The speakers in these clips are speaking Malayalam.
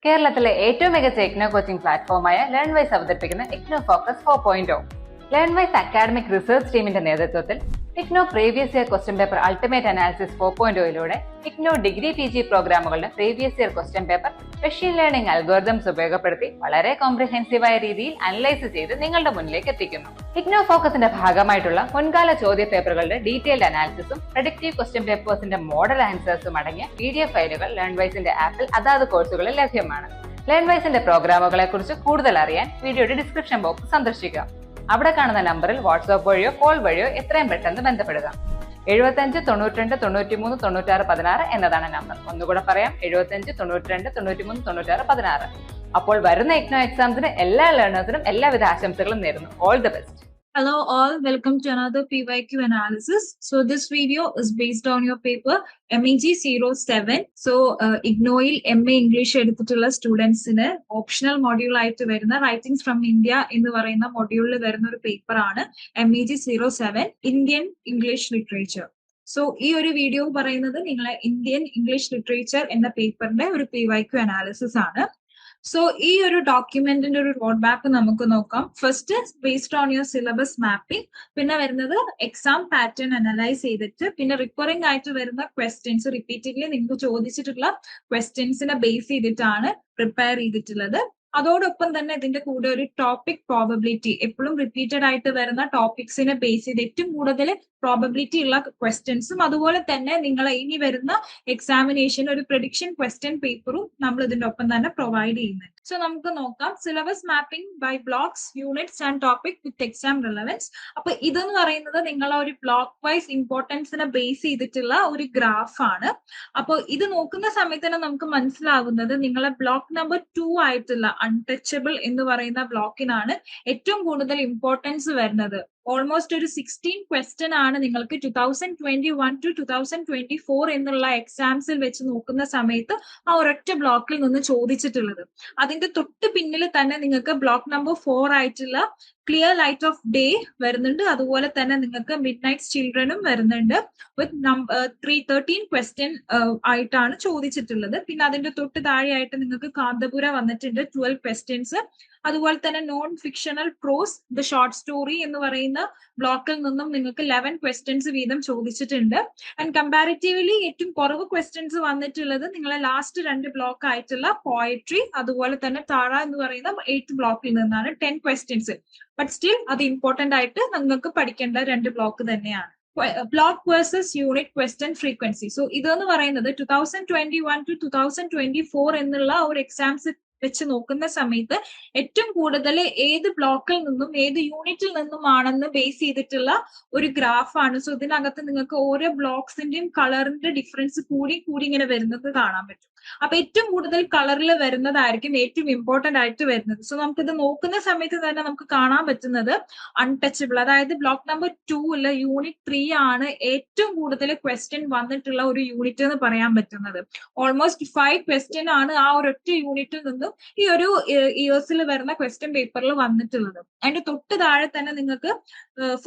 കേരളത്തിലെ ഏറ്റവും മികച്ച ഇഗ്നോ കോച്ചിംഗ് പ്ലാറ്റ്ഫോമായ ലേൺവൈസ് അവതരിപ്പിക്കുന്ന IGNOU focus 4.0. Learnwise academic research ടീമിന്റെ നേതൃത്വത്തിൽ IGNOU previous year question paper ultimate analysis 4.0യിലൂടെ ഇഗ്നോ ഡിഗ്രി PG പ്രോഗ്രാമുകളുടെ previous year question paper machine learning algorithms ഉപയോഗപ്പെടുത്തി വളരെ കോംപ്രിഹെൻസീവായ രീതിയിൽ അനലൈസ് ചെയ്ത് നിങ്ങളുടെ മുന്നിലേക്ക് എത്തിക്കുന്നു. ഇഗ്നോ ഫോക്കസിന്റെ ഭാഗമായിട്ടുള്ള മുൻകാല ചോദ്യ പേപ്പറുകളുടെ ഡീറ്റെയിൽഡ് അനാലിസിസും പ്രഡിക്റ്റീവ് ക്വസ്റ്റ്യൻ പേപ്പേഴ്സിന്റെ മോഡൽ ആൻസേഴ്സും അടങ്ങിയ PDF ഫയലുകൾ ലേൺവൈസിന്റെ ആപ്പിൽ അതാത് കോഴ്സുകളിൽ ലഭ്യമാണ്. ലേൺവൈസിന്റെ പ്രോഗ്രാമുകളെ കുറിച്ച് കൂടുതൽ അറിയാൻ വീഡിയോയുടെ ഡിസ്ക്രിപ്ഷൻ ബോക്സ് സന്ദർശിക്കുക. അവിടെ കാണുന്ന നമ്പറിൽ വാട്സ്ആപ്പ് വഴിയോ കോൾ വഴിയോ എത്രയും പെട്ടെന്ന് ബന്ധപ്പെടുക. 75 92 93 96 16 എന്നതാണ് നമ്പർ. ഒന്നുകൂടെ പറയാം, 75 92 93 96 16. അപ്പോൾ വരുന്ന ഇഗ്നോ എക്സാംസിന് എല്ലാ ലേണേഴ്സിനും എല്ലാവിധ ആശംസകളും നേരുന്നു. All the best. Hello all, welcome to another PYQ analysis. So this video is based on your paper MEG 07. So IGNOയിൽ MA English എടുത്തിട്ടുള്ള സ്റ്റുഡൻസിന് ഓപ്ഷണൽ മൊഡ്യൂൾ ആയിട്ട് വരുന്ന റൈറ്റിംഗ്സ് ഫ്രം ഇന്ത്യ എന്ന് പറയുന്ന മൊഡ്യൂളിൽ വരുന്ന ഒരു പേപ്പർ ആണ് MEG 07 Indian English literature. So ഈ ഒരു വീഡിയോ പറയുന്നത് നിങ്ങളെ ഇന്ത്യൻ ഇംഗ്ലീഷ് ലിറ്ററേച്ചർ എന്ന പേപ്പറിന്റെ ഒരു PYQ അനാലിസിസ് ആണ്. സോ ഈ ഒരു ഡോക്യുമെന്റിന്റെ ഒരു റോഡ് മാപ്പ് നമുക്ക് നോക്കാം. First based on your syllabus mapping, പിന്നെ വരുന്നത് എക്സാം പാറ്റേൺ അനലൈസ് ചെയ്തിട്ട്, പിന്നെ റിക്കറിംഗ് ആയിട്ട് വരുന്ന ക്വസ്റ്റ്യൻസ് റിപ്പീറ്റഡ്ലി നിങ്ങൾക്ക് ചോദിച്ചിട്ടുള്ള ക്വസ്റ്റ്യൻസിനെ ബേസ് ചെയ്തിട്ടാണ് പ്രിപ്പയർ ചെയ്തിട്ടുള്ളത്. അതോടൊപ്പം തന്നെ ഇതിന്റെ കൂടെ ഒരു ടോപ്പിക് പ്രോബബിലിറ്റി, എപ്പോഴും റിപ്പീറ്റഡ് ആയിട്ട് വരുന്ന ടോപ്പിക്സിനെ ബേസ് ചെയ്ത് ഏറ്റവും കൂടുതൽ പ്രോബബിലിറ്റി ഉള്ള ക്വസ്റ്റ്യൻസും, അതുപോലെ തന്നെ നിങ്ങളെ ഇനി വരുന്ന എക്സാമിനേഷൻ ഒരു പ്രഡിക്ഷൻ ക്വസ്റ്റ്യൻ പേപ്പറും നമ്മൾ ഇതിന്റെ ഒപ്പം തന്നെ പ്രൊവൈഡ് ചെയ്യുന്നുണ്ട്. സോ നമുക്ക് നോക്കാം syllabus mapping by blocks, units and topic with exam relevance. അപ്പൊ ഇതെന്ന് പറയുന്നത് നിങ്ങളെ ഒരു ബ്ലോക്ക് വൈസ് ഇമ്പോർട്ടൻസിനെ ബേസ് ചെയ്തിട്ടുള്ള ഒരു ഗ്രാഫ് ആണ്. അപ്പോൾ ഇത് നോക്കുന്ന സമയത്ത് തന്നെ നമുക്ക് മനസ്സിലാവുന്നത് നിങ്ങളെ ബ്ലോക്ക് നമ്പർ 2 ആയിട്ടുള്ള അൺടച്ചബിൾ എന്ന് പറയുന്ന ബ്ലോക്കിനാണ് ഏറ്റവും കൂടുതൽ ഇമ്പോർട്ടൻസ് വരുന്നത്. ഓൾമോസ്റ്റ് ഒരു 16 ക്വസ്റ്റ്യൻ ആണ് നിങ്ങൾക്ക് 2021 to 2024 എന്നുള്ള എക്സാംസിൽ വെച്ച് നോക്കുന്ന സമയത്ത് ആ ഒരൊറ്റ ബ്ലോക്കിൽ നിന്ന് ചോദിച്ചിട്ടുള്ളത്. അതിന്റെ തൊട്ട് പിന്നിൽ തന്നെ നിങ്ങൾക്ക് ബ്ലോക്ക് നമ്പർ 4 ആയിട്ടുള്ള ക്ലിയർ ലൈറ്റ് ഓഫ് ഡേ വരുന്നുണ്ട്. അതുപോലെ തന്നെ നിങ്ങൾക്ക് മിഡ് നൈറ്റ്സ് ചിൽഡ്രനും വരുന്നുണ്ട്. വിത്ത് 13 ക്വസ്റ്റ്യൻ ആയിട്ടാണ് ചോദിച്ചിട്ടുള്ളത്. പിന്നെ അതിന്റെ തൊട്ട് താഴെയായിട്ട് നിങ്ങൾക്ക് കാന്തപുര വന്നിട്ടുണ്ട് 12 ക്വസ്റ്റ്യൻസ്. അതുപോലെ തന്നെ non fictional prose, the short story എന്ന് പറയുന്ന ബ്ലോക്കിൽ നിന്നും നിങ്ങൾക്ക് 11 ക്വസ്റ്റ്യൻസ് വീതം ചോദിച്ചിട്ടുണ്ട്. ആൻഡ് കമ്പാരിറ്റീവ്ലി ഏറ്റവും കുറവ് ക്വസ്റ്റ്യൻസ് വന്നിട്ടുള്ളത് നിങ്ങളെ ലാസ്റ്റ് 2 ബ്ലോക്ക് ആയിട്ടുള്ള പോയട്രി, അതുപോലെ തന്നെ താഴ എന്ന് പറയുന്ന 8th ബ്ലോക്കിൽ നിന്നാണ് 10 ക്വസ്റ്റ്യൻസ്. ബട്ട് സ്റ്റിൽ അത് ഇമ്പോർട്ടന്റ് ആയിട്ട് നിങ്ങൾക്ക് പഠിക്കേണ്ട 2 ബ്ലോക്ക് തന്നെയാണ്. Block versus unit question frequency. So ഇതെന്ന് പറയുന്നത് 2021 to 2024 എന്നുള്ള ഒരു എക്സാംസ് വെച്ച് നോക്കുന്ന സമയത്ത് ഏറ്റവും കൂടുതൽ ഏത് ബ്ലോക്കിൽ നിന്നും ഏത് യൂണിറ്റിൽ നിന്നുമാണെന്ന് ബേസ് ചെയ്തിട്ടുള്ള ഒരു ഗ്രാഫാണ്. സോ ഇതിനകത്ത് നിങ്ങൾക്ക് ഓരോ ബ്ലോക്സിന്റെയും കളറിന്റെ ഡിഫറൻസ് കൂടി കൂടി ഇങ്ങനെ വരുന്നത് കാണാൻ പറ്റും. അപ്പൊ ഏറ്റവും കൂടുതൽ കളറിൽ വരുന്നതായിരിക്കും ഏറ്റവും ഇമ്പോർട്ടന്റ് ആയിട്ട് വരുന്നത്. സോ നമുക്കിത് നോക്കുന്ന സമയത്ത് തന്നെ നമുക്ക് കാണാൻ പറ്റുന്നത് അൺടച്ചബിൾ, അതായത് ബ്ലോക്ക് നമ്പർ 2 യൂണിറ്റ് 3 ആണ് ഏറ്റവും കൂടുതൽ ക്വസ്റ്റ്യൻ വന്നിട്ടുള്ള ഒരു യൂണിറ്റ് എന്ന് പറയാൻ പറ്റുന്നത്. ഓൾമോസ്റ്റ് 5 ക്വസ്റ്റ്യൻ ആണ് ആ ഒരൊറ്റ യൂണിറ്റിൽ നിന്നും ഈ ഒരു ഇയേഴ്സിൽ വരുന്ന ക്വസ്റ്റ്യൻ പേപ്പറിൽ വന്നിട്ടുള്ളത്. അതിന്റെ തൊട്ട് താഴെ തന്നെ നിങ്ങൾക്ക്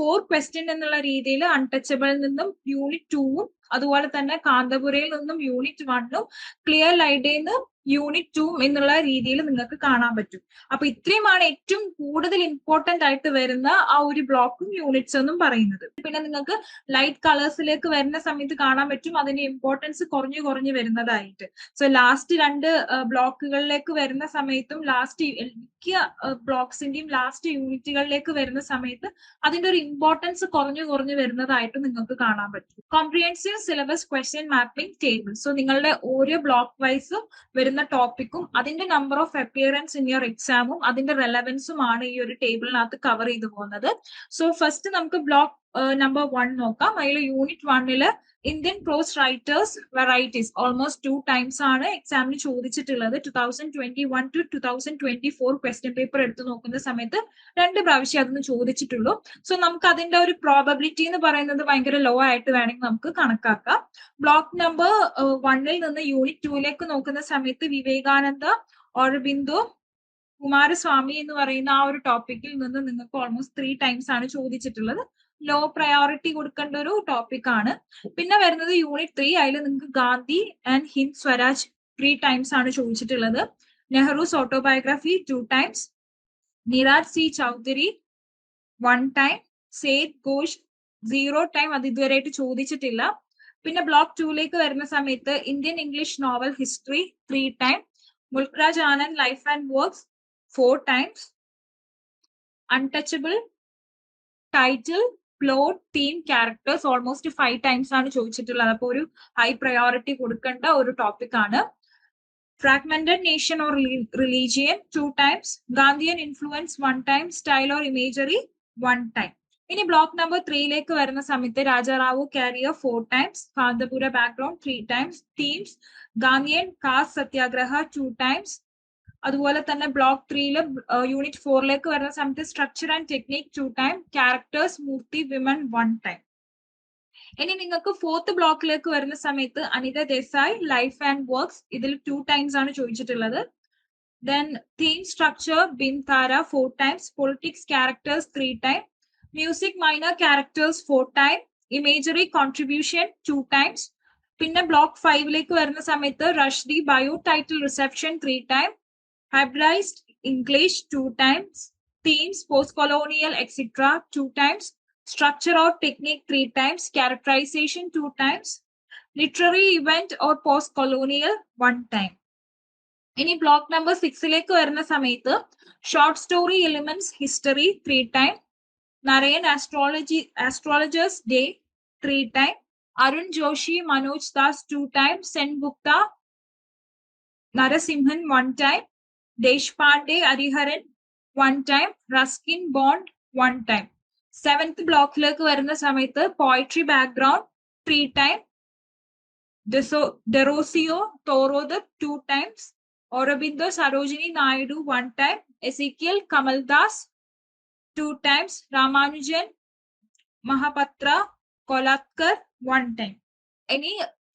4 ക്വസ്റ്റ്യൻ എന്നുള്ള രീതിയിൽ അൺടച്ചബിളിൽ നിന്നും യൂണിറ്റ് 2ഉം, അതുപോലെ തന്നെ കാന്തപുരയിൽ നിന്നും യൂണിറ്റ് 1ഉം, ക്ലിയർ ലൈഡേന്ന് യൂണിറ്റ് 2 എന്നുള്ള രീതിയിൽ നിങ്ങൾക്ക് കാണാൻ പറ്റും. അപ്പൊ ഇത്രയുമാണ് ഏറ്റവും കൂടുതൽ ഇമ്പോർട്ടന്റ് ആയിട്ട് വരുന്ന ആ ഒരു ബ്ലോക്കും യൂണിറ്റ്സ് എന്നും പറയുന്നത്. പിന്നെ നിങ്ങൾക്ക് ലൈറ്റ് കളേഴ്സിലേക്ക് വരുന്ന സമയത്ത് കാണാൻ പറ്റും അതിന്റെ ഇമ്പോർട്ടൻസ് കുറഞ്ഞു കുറഞ്ഞു വരുന്നതായിട്ട്. സോ ലാസ്റ്റ് 2 ബ്ലോക്കുകളിലേക്ക് വരുന്ന സമയത്തും ലാസ്റ്റ് മിക്ക ബ്ലോക്സിന്റെയും ലാസ്റ്റ് യൂണിറ്റുകളിലേക്ക് വരുന്ന സമയത്ത് അതിന്റെ ഒരു ഇമ്പോർട്ടൻസ് കുറഞ്ഞു കുറഞ്ഞു വരുന്നതായിട്ട് നിങ്ങൾക്ക് കാണാൻ പറ്റും. Comprehensive syllabus question mapping table. So നിങ്ങളുടെ ഓരോ ബ്ലോക്ക് വൈസും വരുന്ന ടോപ്പിക്കും അതിന്റെ number of appearance in your എക്സാമും അതിന്റെ റെലവൻസും ആണ് ഈ ഒരു ടേബിളിനകത്ത് കവർ ചെയ്തു പോകുന്നത്. സോ ഫസ്റ്റ് നമുക്ക് ബ്ലോക്ക് നമ്പർ 1 നോക്കാം. അതിൽ unit 1 Indian prose writers varieties almost 2 times ആണ് എക്സാമിന് ചോദിച്ചിട്ടുള്ളത്. 2021 to 2024 ക്വസ്റ്റ്യൻ പേപ്പർ എടുത്ത് നോക്കുന്ന സമയത്ത് 2 പ്രാവശ്യം അതൊന്ന് ചോദിച്ചിട്ടുള്ളൂ. സോ നമുക്ക് അതിന്റെ ഒരു പ്രോബബിലിറ്റി എന്ന് പറയുന്നത് ഭയങ്കര ലോ ആയിട്ട് വേണമെങ്കിൽ നമുക്ക് കണക്കാക്കാം. ബ്ലോക്ക് നമ്പർ 1 നിന്ന് യൂണിറ്റ് 2ലേക്ക് നോക്കുന്ന സമയത്ത് വിവേകാനന്ദ, ഓറബിന്ദോ, കുമാരസ്വാമി എന്ന് പറയുന്ന ആ ഒരു ടോപ്പിക്കിൽ നിന്ന് നിങ്ങൾക്ക് ഓൾമോസ്റ്റ് 3 ടൈംസ് ആണ് ചോദിച്ചിട്ടുള്ളത്. ലോ പ്രയോറിറ്റി കൊടുക്കേണ്ട ഒരു ടോപ്പിക് ആണ്. പിന്നെ വരുന്നത് യൂണിറ്റ് 3, അതിൽ നിങ്ങൾക്ക് ഗാന്ധി ആൻഡ് ഹിന്ദ് സ്വരാജ് 3 ടൈംസ് ആണ് ചോദിച്ചിട്ടുള്ളത്. Nehru's autobiography 2 times. Niraj C. Chowdhury 1 time. Seth Ghosh 0 time. അത് ഇതുവരെയായിട്ട് ചോദിച്ചിട്ടില്ല. പിന്നെ ബ്ലോക്ക് 2ലേക്ക് വരുന്ന സമയത്ത് Indian English novel history 3 time. Mulk Raj Anand life and works 4 times. Untouchable title plot theme characters almost 5 times ആണ് ചോദിച്ചിട്ടുള്ളത്. അപ്പോൾ ഒരു ഹൈ പ്രയോറിറ്റി കൊടുക്കേണ്ട ഒരു ടോപ്പിക് ആണ്. Fragmented nation or religion 2 times. Gandhian influence 1 time. Style or imagery 1 time. ഇനി ബ്ലോക്ക് നമ്പർ 3ലേക്ക് വരുന്ന സമയത്ത് Raja Rao career 4 times. Kanthapura background 3 times. Themes Gandhian caste satyagraha 2 times. അതുപോലെ തന്നെ ബ്ലോക്ക് 3ല് യൂണിറ്റ് 4ലേക്ക് വരുന്ന സമയത്ത് structure and technique 2 time. Characters Murthy women 1 time. ഇനി നിങ്ങൾക്ക് 4th ബ്ലോക്കിലേക്ക് വരുന്ന സമയത്ത് Anita Desai life and works ഇതിൽ 2 ടൈംസ് ആണ് ചോദിച്ചിട്ടുള്ളത്. Then theme structure Bim Tara 4 times. Politics characters 3 time. Music minor characters 4 time. Imagery contribution 2 times. പിന്നെ ബ്ലോക്ക് 5ലേക്ക് വരുന്ന സമയത്ത് Rushdie bio title reception 3 time. Hybridised English 2 times. Themes post colonial etcetera 2 times. Structure or technique 3 times. Characterization 2 times. Literary event or post-colonial 1 time. ഇനി ബ്ലോക്ക് നമ്പർ 6ലേക്ക് വരുന്ന സമയത്ത് short story elements history 3 time. Narayan astrologer's day 3 time. Arun Joshi Manoj Das 2 time. Sengupta Narasimhan 1 time. Deshpande Hariharan 1 time. Ruskin Bond 1 time. 7th ബ്ലോക്കിലേക്ക് വരുന്ന സമയത്ത് poetry background 3 time. Derozio Toru Dutt 2 times. Aurobindo Sarojini Naidu 1 time. Ezekiel Kamala Das 2 times. Ramanujan Mahapatra Kolatkar 1 time. ഇനി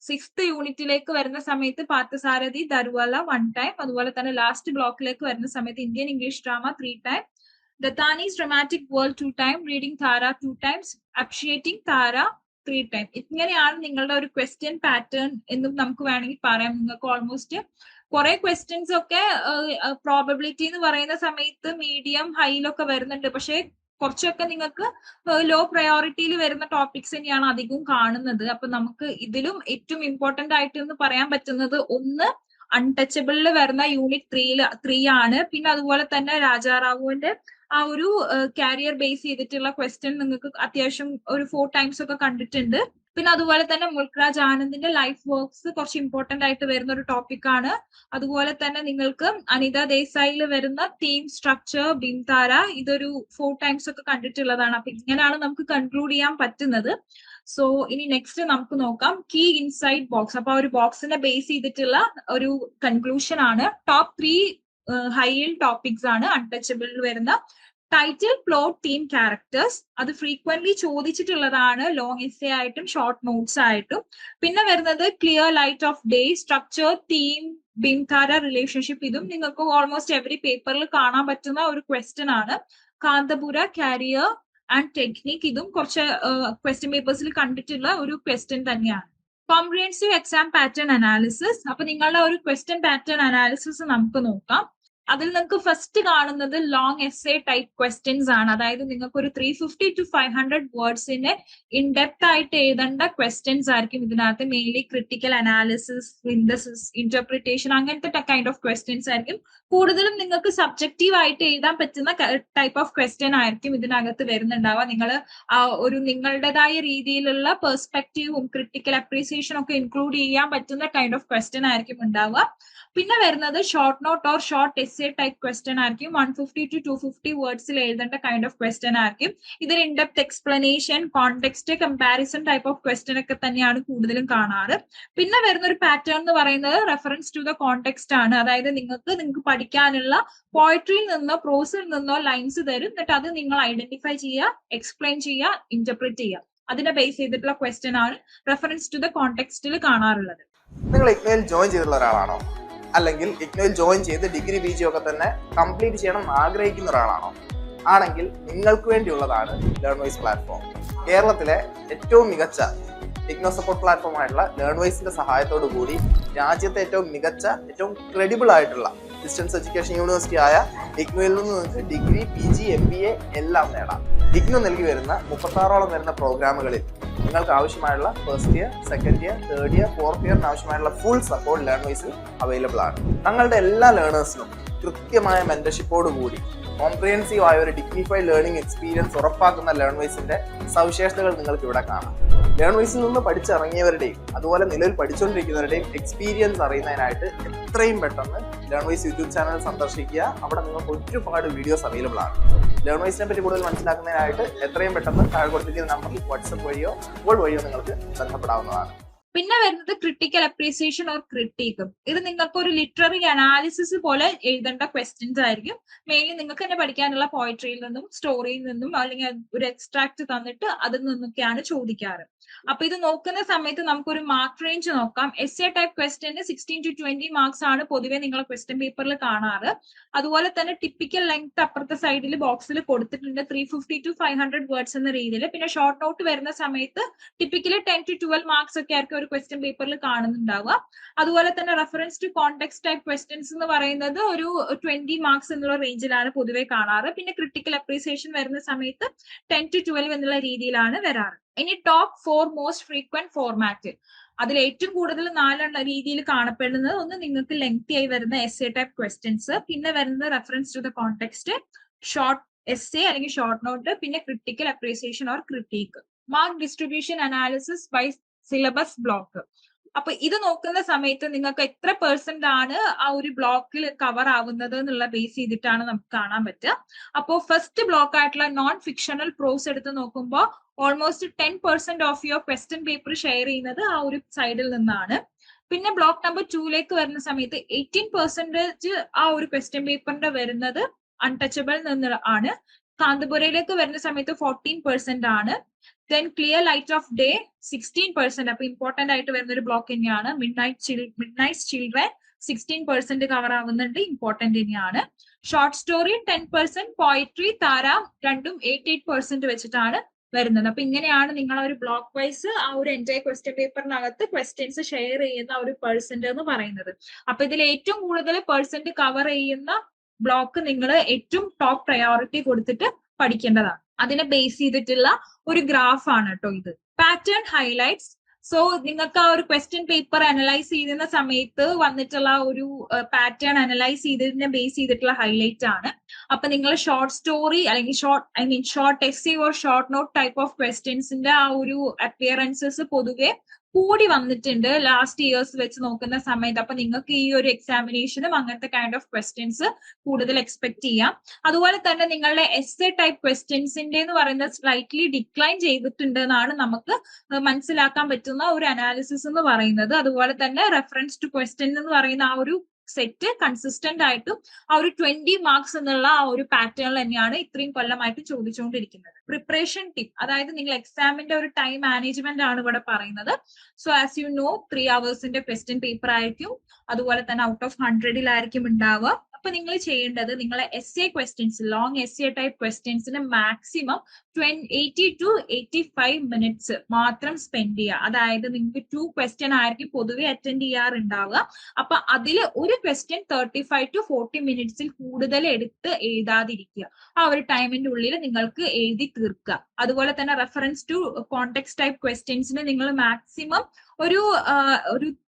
6th യൂണിറ്റിലേക്ക് വരുന്ന സമയത്ത് പാർത്ഥസാരഥി ദർവാല 1 ടൈം. അതുപോലെ തന്നെ ലാസ്റ്റ് ബ്ലോക്കിലേക്ക് വരുന്ന സമയത്ത് Indian English drama 3 time. Dattani's dramatic world 2 time. Reading Tara 2 times. Appreciating Tara 3 time. ഇങ്ങനെയാണ് നിങ്ങളുടെ ഒരു ക്വസ്റ്റ്യൻ പാറ്റേൺ എന്നും നമുക്ക് വേണമെങ്കിൽ പറയാം. നിങ്ങൾക്ക് ഓൾമോസ്റ്റ് കുറെ ക്വസ്റ്റ്യൻസ് ഒക്കെ പ്രോബബിലിറ്റി എന്ന് പറയുന്ന സമയത്ത് മീഡിയം ഹൈയിലൊക്കെ വരുന്നുണ്ട്. പക്ഷെ കുറച്ചൊക്കെ നിങ്ങൾക്ക് ലോ പ്രയോറിറ്റിയിൽ വരുന്ന ടോപ്പിക്സ് തന്നെയാണ് അധികവും കാണുന്നത്. അപ്പൊ നമുക്ക് ഇതിലും ഏറ്റവും ഇമ്പോർട്ടന്റ് ആയിട്ട് എന്ന് പറയാൻ പറ്റുന്നത് ഒന്ന് അൺടച്ചബിളിൽ വരുന്ന യൂണിറ്റ് 3 ആണ്. പിന്നെ അതുപോലെ തന്നെ രാജാറാവുവിന്റെ ആ ഒരു കാരിയർ ബേസ് ചെയ്തിട്ടുള്ള ക്വസ്റ്റ്യൻ നിങ്ങൾക്ക് അത്യാവശ്യം ഒരു 4 ടൈംസ് ഒക്കെ കണ്ടിട്ടുണ്ട്. പിന്നെ അതുപോലെ തന്നെ മുൽക്രാജ് ആനന്ദിന്റെ ലൈഫ് വർക്ക്സ് കുറച്ച് ഇമ്പോർട്ടന്റ് ആയിട്ട് വരുന്ന ഒരു ടോപ്പിക് ആണ്. അതുപോലെ തന്നെ നിങ്ങൾക്ക് അനിത ദേശായിൽ വരുന്ന തീം സ്ട്രക്ചർ ബിംതാര ഇതൊരു 4 ടൈംസ് ഒക്കെ കണ്ടിട്ടുള്ളതാണ്. അപ്പൊ ഇങ്ങനെയാണ് നമുക്ക് കൺക്ലൂഡ് ചെയ്യാൻ പറ്റുന്നത്. സോ ഇനി നെക്സ്റ്റ് നമുക്ക് നോക്കാം കീ ഇൻസൈഡ് ബോക്സ്. അപ്പൊ ഒരു ബോക്സിനെ ബേസ് ചെയ്തിട്ടുള്ള ഒരു കൺക്ലൂഷൻ ആണ്. ടോപ്പ് 3 ഹൈയിൽ ടോപ്പിക്സ് ആണ് അൺടച്ചബിളിൽ വരുന്ന. ടൈറ്റിൽ പ്ലോട്ട് തീം ക്യാരക്ടേഴ്സ് അത് ഫ്രീക്വന്റ്ലി ചോദിച്ചിട്ടുള്ളതാണ് ലോങ് എസ്സേ ആയിട്ടും ഷോർട്ട് നോട്ട്സ് ആയിട്ടും. പിന്നെ വരുന്നത് clear light of day structure theme Bim Tara relationship ഇതും നിങ്ങൾക്ക് ഓൾമോസ്റ്റ് എവറി പേപ്പറിൽ കാണാൻ പറ്റുന്ന ഒരു ക്വസ്റ്റ്യൻ ആണ്. കാന്തപുര കാരിയർ ആൻഡ് ടെക്നിക് ഇതും കുറച്ച് ക്വസ്റ്റ്യൻ പേപ്പേഴ്സിൽ കണ്ടിട്ടുള്ള ഒരു ക്വസ്റ്റ്യൻ തന്നെയാണ്. Comprehensive exam pattern analysis. അപ്പൊ നിങ്ങളുടെ ഒരു ക്വസ്റ്റ്യൻ പാറ്റേൺ അനാലിസിസ് നമുക്ക് നോക്കാം. അതിൽ നിങ്ങൾക്ക് ഫസ്റ്റ് കാണുന്നത് ലോങ് എസ്സേ ടൈപ്പ് ക്വസ്റ്റ്യൻസ് ആണ്. അതായത് നിങ്ങൾക്ക് ഒരു 350 to 500 വേർഡ്സിനെ ഇൻഡെപ്ത് ആയിട്ട് എഴുതേണ്ട ക്വസ്റ്റ്യൻസ് ആയിരിക്കും ഇതിനകത്ത്. Mainly critical analysis, synthesis, interpretation അങ്ങനത്തെ കൈൻഡ് ഓഫ് ക്വസ്റ്റ്യൻസ് ആയിരിക്കും. കൂടുതലും നിങ്ങൾക്ക് സബ്ജക്റ്റീവ് ആയിട്ട് എഴുതാൻ പറ്റുന്ന ടൈപ്പ് ഓഫ് ക്വസ്റ്റ്യൻ ആയിരിക്കും ഇതിനകത്ത് വരുന്നുണ്ടാവുക. നിങ്ങൾ ഒരു നിങ്ങളുടേതായ രീതിയിലുള്ള പെർസ്പെക്റ്റീവും ക്രിട്ടിക്കൽ അപ്രീസിയേഷൻ ഒക്കെ ഇൻക്ലൂഡ് ചെയ്യാൻ പറ്റുന്ന കൈൻഡ് ഓഫ് ക്വസ്റ്റ്യൻ ആയിരിക്കും ഉണ്ടാവുക. പിന്നെ വരുന്നത് short note or short essay type question ആയിരിക്കും. 150 to 250 വേർഡ്സിൽ എഴുതേണ്ട കൈൻഡ് ഓഫ് ക്വസ്റ്റ്യൻ ആയിരിക്കും. ഇതിൽ in-depth explanation, context, comparison type of question ഒക്കെ തന്നെയാണ് കൂടുതലും കാണാറ്. പിന്നെ വരുന്ന ഒരു പാറ്റേൺ എന്ന് പറയുന്നത് റെഫറൻസ് ടു ദ കോണ്ടെക്സ്റ്റ് ആണ്. അതായത് നിങ്ങൾക്ക് പഠിക്കാനുള്ള പോയട്രിയിൽ നിന്നോ പ്രോസിൽ നിന്നോ ലൈൻസ് തരും. എന്നിട്ട് അത് നിങ്ങൾ ഐഡന്റിഫൈ ചെയ്യുക, എക്സ്പ്ലെയിൻ ചെയ്യുക, ഇന്റർപ്രിറ്റ് ചെയ്യുക. അതിനെ ബേസ് ചെയ്തിട്ടുള്ള ക്വസ്റ്റ്യൻ ആണ് റെഫറൻസ് ടു ദ കോണ്ടെക്സ്റ്റിൽ കാണാറുള്ളത്. നിങ്ങൾ ഇഗ്നോയിൽ ജോയിൻ ചെയ്തിട്ടുള്ള ഒരാളാണോ? അല്ലെങ്കിൽ ഇഗ്നോയിൽ ജോയിൻ ചെയ്ത് ഡിഗ്രി PG ഒക്കെ തന്നെ കംപ്ലീറ്റ് ചെയ്യണം ആഗ്രഹിക്കുന്ന ഒരാളാണോ? ആണെങ്കിൽ നിങ്ങൾക്ക് വേണ്ടിയുള്ളതാണ് ലേൺവൈസ് പ്ലാറ്റ്ഫോം. കേരളത്തിലെ ഏറ്റവും മികച്ച ഇഗ്നോ സപ്പോർട്ട് പ്ലാറ്റ്ഫോം ആയിട്ടുള്ള ലേൺവൈസിന്റെ സഹായത്തോടു കൂടി രാജ്യത്തെ ഏറ്റവും മികച്ച, ഏറ്റവും ക്രെഡിബിൾ ആയിട്ടുള്ള ഡിസ്റ്റൻസ് എഡ്യൂക്കേഷൻ യൂണിവേഴ്സിറ്റി ആയ ഇഗ്നുവിൽ നിന്ന് നിങ്ങൾക്ക് ഡിഗ്രി, PG, MBA എല്ലാം നേടാം. ഇഗ്നു നൽകി വരുന്ന 36ഓളം വരുന്ന പ്രോഗ്രാമുകളിൽ നിങ്ങൾക്ക് ആവശ്യമായുള്ള first year, second year, third year, fourth ഇയറിന് ആവശ്യമായുള്ള ഫുൾ സപ്പോർട്ട് ലേൺവൈസിൽ അവൈലബിൾ ആണ്. തങ്ങളുടെ എല്ലാ ലേണേഴ്സിനും കൃത്യമായ മെന്റർഷിപ്പോട് കൂടി കോംപ്രിഹെൻസീവ് ആയ ഒരു ഡിഗ്നിഫൈഡ് ലേണിംഗ് എക്സ്പീരിയൻസ് ഉറപ്പാക്കുന്ന ലേൺവൈസിന്റെ സവിശേഷതകൾ നിങ്ങൾക്ക് ഇവിടെ കാണാം. ലേൺവൈസിൽ നിന്ന് പഠിച്ചിറങ്ങിയവരുടെയും അതുപോലെ നിലവിൽ പഠിച്ചുകൊണ്ടിരിക്കുന്നവരുടെയും എക്സ്പീരിയൻസ് അറിയുന്നതിനായിട്ട് എത്രയും പെട്ടെന്ന് ലേൺവൈസ് യൂട്യൂബ് ചാനൽ സന്ദർശിക്കുക. അവിടെ നിങ്ങൾക്ക് ഒരുപാട് വീഡിയോസ് അവൈലബിൾ ആണ്. ലേൺവൈസിനെ പറ്റി കൂടുതൽ മനസ്സിലാക്കുന്നതിനായിട്ട് എത്രയും പെട്ടെന്ന് താഴെ കൊടുത്തിരിക്കുന്ന നമ്പറിൽ വാട്സപ്പ് വഴിയോ കോൾ വഴിയോ നിങ്ങൾക്ക് ബന്ധപ്പെടാവുന്നതാണ്. പിന്നെ വരുന്നത് ക്രിട്ടിക്കൽ അപ്രീസിയേഷൻ ഓർ ക്രിട്ടിക്. ഇത് നിങ്ങൾക്ക് ഒരു ലിറ്റററി അനാലിസിസ് പോലെ എഴുതേണ്ട ക്വസ്റ്റ്യൻസ് ആയിരിക്കും. മെയിൻലി നിങ്ങൾക്ക് തന്നെ പഠിക്കാനുള്ള പോയട്രിയിൽ നിന്നും സ്റ്റോറിയിൽ നിന്നും അല്ലെങ്കിൽ ഒരു എക്സ്ട്രാക്ട് തന്നിട്ട് അതിൽ നിന്നൊക്കെയാണ് ചോദിക്കാറ്. അപ്പൊ ഇത് നോക്കുന്ന സമയത്ത് നമുക്കൊരു മാർക്ക് റേഞ്ച് നോക്കാം. SA type question 16 to 20 marks ആണ് പൊതുവെ നിങ്ങളെ ക്വസ്റ്റ്യൻ പേപ്പറിൽ കാണാറ്. അതുപോലെ തന്നെ ടിപ്പിക്കൽ ലെങ്ത് അപ്പുറത്തെ സൈഡിൽ ബോക്സിൽ കൊടുത്തിട്ടുണ്ട് 350 to 500 വേർഡ്സ് എന്ന രീതിയിൽ. പിന്നെ ഷോർട്ട് നോട്ട് വരുന്ന സമയത്ത് ടിപ്പിക്കലി 10 to 12 മാർക്സ് ഒക്കെ ആയിരിക്കും ഒരു ക്വസ്റ്റ്യൻ പേപ്പറിൽ കാണുന്നുണ്ടാവുക. അതുപോലെ തന്നെ reference to context type questions എന്ന് പറയുന്നത് ഒരു 20 മാർക്സ് എന്നുള്ള റേഞ്ചിലാണ് പൊതുവെ കാണാറ്. പിന്നെ ക്രിട്ടിക്കൽ അപ്രീസിയേഷൻ വരുന്ന സമയത്ത് 10 to 12 എന്നുള്ള രീതിയിലാണ് വരാറ്. ഇനി ടോപ്പ് 4 മോസ്റ്റ് ഫ്രീക്വന്റ് ഫോർമാറ്റ്, അതിൽ ഏറ്റവും കൂടുതൽ 4 രീതിയിൽ കാണപ്പെടുന്നത് ഒന്ന് നിങ്ങൾക്ക് ലെങ്തി ആയി വരുന്ന എസ്എ ടൈപ്പ് ക്വസ്റ്റ്യൻസ്, പിന്നെ വരുന്നത് reference to the context, short SA അല്ലെങ്കിൽ ഷോർട്ട് നോട്ട്, പിന്നെ critical appreciation or critic. Mark distribution analysis by syllabus block. അപ്പൊ ഇത് നോക്കുന്ന സമയത്ത് നിങ്ങൾക്ക് എത്ര പെർസെന്റ് ആണ് ആ ഒരു ബ്ലോക്കിൽ കവർ ആവുന്നത് എന്നുള്ള ബേസ് ചെയ്തിട്ടാണ് നമുക്ക് കാണാൻ പറ്റുക. അപ്പോൾ ഫസ്റ്റ് ബ്ലോക്ക് ആയിട്ടുള്ള നോൺ ഫിക്ഷണൽ പ്രോസ് എടുത്ത് നോക്കുമ്പോൾ almost 10% of your question paper share ചെയ്യുന്നത് ആ ഒരു സൈഡിൽ നിന്നാണ്. പിന്നെ ബ്ലോക്ക് നമ്പർ 2ലേക്ക് വരുന്ന സമയത്ത് 18% ആ ഒരു ക്വസ്റ്റ്യൻ പേപ്പറിന്റെ വരുന്നത് അൺടച്ചബിൾ നിന്ന് ആണ്. കാന്തപുരയിലേക്ക് വരുന്ന സമയത്ത് 14% ആണ്. Then clear light of day 16%. അപ്പൊ ഇമ്പോർട്ടന്റ് ആയിട്ട് വരുന്ന ഒരു ബ്ലോക്ക് തന്നെയാണ്. മിഡ് നൈറ്റ് ചിൽഡ്രൻ 16% കവർ ആവുന്നുണ്ട്, ഇമ്പോർട്ടന്റ് തന്നെയാണ്. ഷോർട്ട് സ്റ്റോറി 10%, പോയിട്രി, താര രണ്ടും 8% വെച്ചിട്ടാണ് വരുന്നത്. അപ്പൊ ഇങ്ങനെയാണ് നിങ്ങൾ ഒരു ബ്ലോക്ക് വൈസ് ആ ഒരു എൻറ്റയർ ക്വസ്റ്റ്യൻ പേപ്പറിനകത്ത് ക്വസ്റ്റ്യൻസ് ഷെയർ ചെയ്യുന്ന ഒരു പെർസെന്റ് എന്ന് പറയുന്നത്. അപ്പൊ ഇതിൽ ഏറ്റവും കൂടുതൽ പെർസെന്റ് കവർ ചെയ്യുന്ന ബ്ലോക്ക് നിങ്ങൾ ഏറ്റവും ടോപ്പ് പ്രയോറിറ്റി കൊടുത്തിട്ട് പഠിക്കേണ്ടതാണ്. അതിനെ ബേസ് ചെയ്തിട്ടുള്ള ഒരു ഗ്രാഫ് ആണ് കേട്ടോ ഇത്. Pattern highlights. സോ നിങ്ങൾക്ക് ആ ഒരു ക്വസ്റ്റ്യൻ പേപ്പർ അനലൈസ് ചെയ്യുന്ന സമയത്ത് വന്നിട്ടുള്ള ഒരു പാറ്റേൺ അനലൈസ് ചെയ്തതിനെ ബേസ് ചെയ്തിട്ടുള്ള ഹൈലൈറ്റ് ആണ്. അപ്പൊ നിങ്ങൾ ഷോർട്ട് സ്റ്റോറി അല്ലെങ്കിൽ short essay or short note type of ക്വസ്റ്റ്യൻസിന്റെ ആ ഒരു അപ്പിയറൻസസ് പൊതുവെ കൂടി വന്നിട്ടുണ്ട് ലാസ്റ്റ് ഇയേഴ്സ് വെച്ച് നോക്കുന്ന സമയത്ത്. അപ്പൊ നിങ്ങൾക്ക് ഈ ഒരു എക്സാമിനേഷനും അങ്ങനത്തെ കൈൻഡ് ഓഫ് ക്വസ്റ്റ്യൻസ് കൂടുതൽ എക്സ്പെക്ട് ചെയ്യാം. അതുപോലെ തന്നെ നിങ്ങളുടെ എസ്സേ ടൈപ്പ് ക്വസ്റ്റ്യൻസിന്റെ എന്ന് പറയുന്നത് സ്ലൈറ്റ്ലി ഡിക്ലൈൻ ചെയ്തിട്ടുണ്ട് എന്നാണ് നമുക്ക് മനസ്സിലാക്കാൻ പറ്റുന്ന ഒരു അനാലിസിസ് എന്ന് പറയുന്നത്. അതുപോലെ തന്നെ റെഫറൻസ് ടു ക്വസ്റ്റ്യൻ എന്ന് പറയുന്ന ആ ഒരു സെറ്റ് കൺസിസ്റ്റന്റ് ആയിട്ടും ആ ഒരു 20 മാർക്സ് എന്നുള്ള ആ ഒരു പാറ്റേണിൽ തന്നെയാണ് ഇത്രയും കൊല്ലമായിട്ട് ചോദിച്ചുകൊണ്ടിരിക്കുന്നത്. പ്രിപ്പറേഷൻ ടിപ്പ്, അതായത് നിങ്ങൾ എക്സാമിന്റെ ഒരു ടൈം മാനേജ്മെന്റ് ആണ് ഇവിടെ പറയുന്നത്. So as you know 3 hours question paper ആയിരിക്കും. അതുപോലെ തന്നെ ഔട്ട് ഓഫ് 100 ഉണ്ടാവുക. അപ്പൊ നിങ്ങൾ ചെയ്യേണ്ടത് നിങ്ങളെ essay questions, long essay type ക്വസ്റ്റ്യൻസിന് മാക്സിമം 80 to 85 minutes മാത്രം സ്പെൻഡ് ചെയ്യുക. അതായത് നിങ്ങൾക്ക് 2 ക്വസ്റ്റ്യൻ ആയിരിക്കും പൊതുവെ അറ്റൻഡ് ചെയ്യാറുണ്ടാവുക. അപ്പൊ അതിൽ ഒരു ക്വസ്റ്റ്യൻ 35 to 40 minutes കൂടുതൽ എടുത്ത് എഴുതാതിരിക്കുക. ആ ഒരു ടൈമിന്റെ ഉള്ളിൽ നിങ്ങൾക്ക് എഴുതി തീർക്കുക. അതുപോലെ തന്നെ റെഫറൻസ് ടു കോണ്ടെക്സ്റ്റ് ടൈപ്പ് ക്വസ്റ്റ്യൻസിന് നിങ്ങൾ മാക്സിമം ഒരു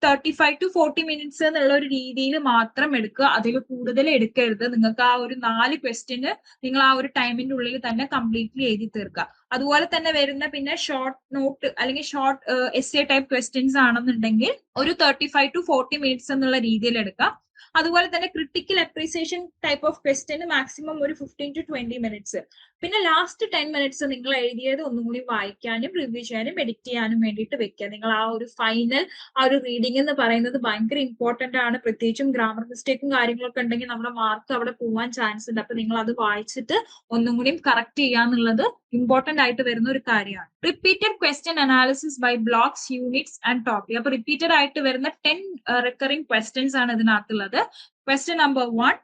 35 to 40 minutes എന്നുള്ള ഒരു രീതിയിൽ മാത്രം എടുക്കുക. അതിൽ കൂടുതൽ എടുക്കരുത്. നിങ്ങൾക്ക് ആ ഒരു 4 ക്വസ്റ്റ്യന് നിങ്ങൾ ആ ഒരു ടൈമിന്റെ ഉള്ളിൽ തന്നെ കംപ്ലീറ്റ്ലി എഴുതി തീർക്കുക. അതുപോലെ തന്നെ വരുന്ന പിന്നെ ഷോർട്ട് നോട്ട് അല്ലെങ്കിൽ ഷോർട്ട് എസ്സേ ടൈപ്പ് ക്വസ്റ്റ്യൻസ് ആണെന്നുണ്ടെങ്കിൽ ഒരു 35 to 40 minutes എന്നുള്ള രീതിയിൽ എടുക്കുക. അതുപോലെ തന്നെ critical appreciation type of question maximum ഒരു 15 to 20 minutes. പിന്നെ ലാസ്റ്റ് 10 minutes നിങ്ങൾ എഴുതിയത് ഒന്നും കൂടി വായിക്കാനും റിവ്യൂ ചെയ്യാനും എഡിറ്റ് ചെയ്യാനും വേണ്ടിയിട്ട് വെക്കുക. നിങ്ങൾ ആ ഒരു ഫൈനൽ ആ ഒരു റീഡിംഗ് എന്ന് പറയുന്നത് ഭയങ്കര ഇമ്പോർട്ടന്റ് ആണ്. പ്രത്യേകിച്ചും ഗ്രാമർ മിസ്റ്റേക്കും കാര്യങ്ങളൊക്കെ ഉണ്ടെങ്കിൽ നമ്മുടെ മാർക്ക് അവിടെ പോവാൻ ചാൻസ് ഉണ്ട്. അപ്പൊ നിങ്ങൾ അത് വായിച്ചിട്ട് ഒന്നും കൂടിയും കറക്റ്റ് ചെയ്യാന്നുള്ളത് ഇമ്പോർട്ടന്റ് ആയിട്ട് വരുന്ന ഒരു കാര്യമാണ്. Repeated question analysis by blocks, units and topic. അപ്പൊ റിപ്പീറ്റഡ് ആയിട്ട് വരുന്ന 10 റിക്കറിംഗ് ക്വസ്റ്റ്യൻസ് ആണ് ഇതിനകത്തുള്ളത്. Question number 1,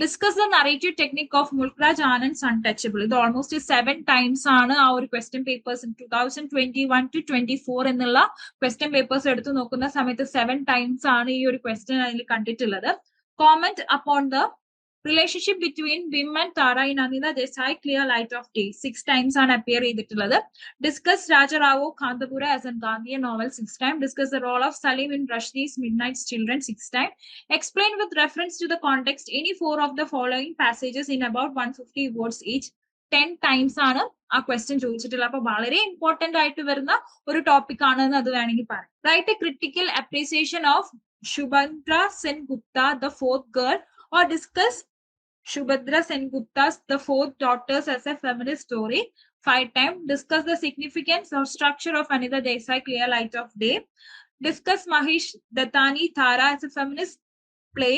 discuss the narrative technique of Mulk Raj Anand's untouchable. ഇത് ഓൾമോസ്റ്റ് 7 times ആണ് ആ ഒരു ക്വസ്റ്റ്യൻ പേപ്പേഴ്സ് 2021 to 24 എന്നുള്ള ക്വസ്റ്റ്യൻ പേപ്പേഴ്സ് എടുത്തു നോക്കുന്ന സമയത്ത് 7 times ആണ് ഈ ഒരു ക്വസ്റ്റ്യൻ അതിൽ കണ്ടിട്ടുള്ളത്. comment upon the relationship between Bim and Tara in Anida Desai Clear Light of Day. 6 times on appear ചെയ്തിട്ടുള്ളത്. Discuss Raja Rao Kantapura as a Gandhian novel 6 times. Discuss the role of Salim in Rushdie's Midnight's Children 6 times. Explain with reference to the context any 4 of the following passages in about 150 words each. 10 times ആണ് ആ ക്വസ്റ്റ്യൻ ചോദിച്ചിട്ടുള്ളത്. അപ്പൊ വളരെ ഇമ്പോർട്ടന്റ് ആയിട്ട് വരുന്ന ഒരു ടോപ്പിക് ആണെന്ന് അത് വേണമെങ്കിൽ പറയാം. Write a critical appreciation of Shubhadra Sengupta, the fourth girl, or discuss Shubhadra Sengupta's The Fourth Daughters as a feminist story 5 times. Discuss the significance or structure of Anida Desai Clear Light of Day. Discuss Mahesh Dattani Tara as a feminist play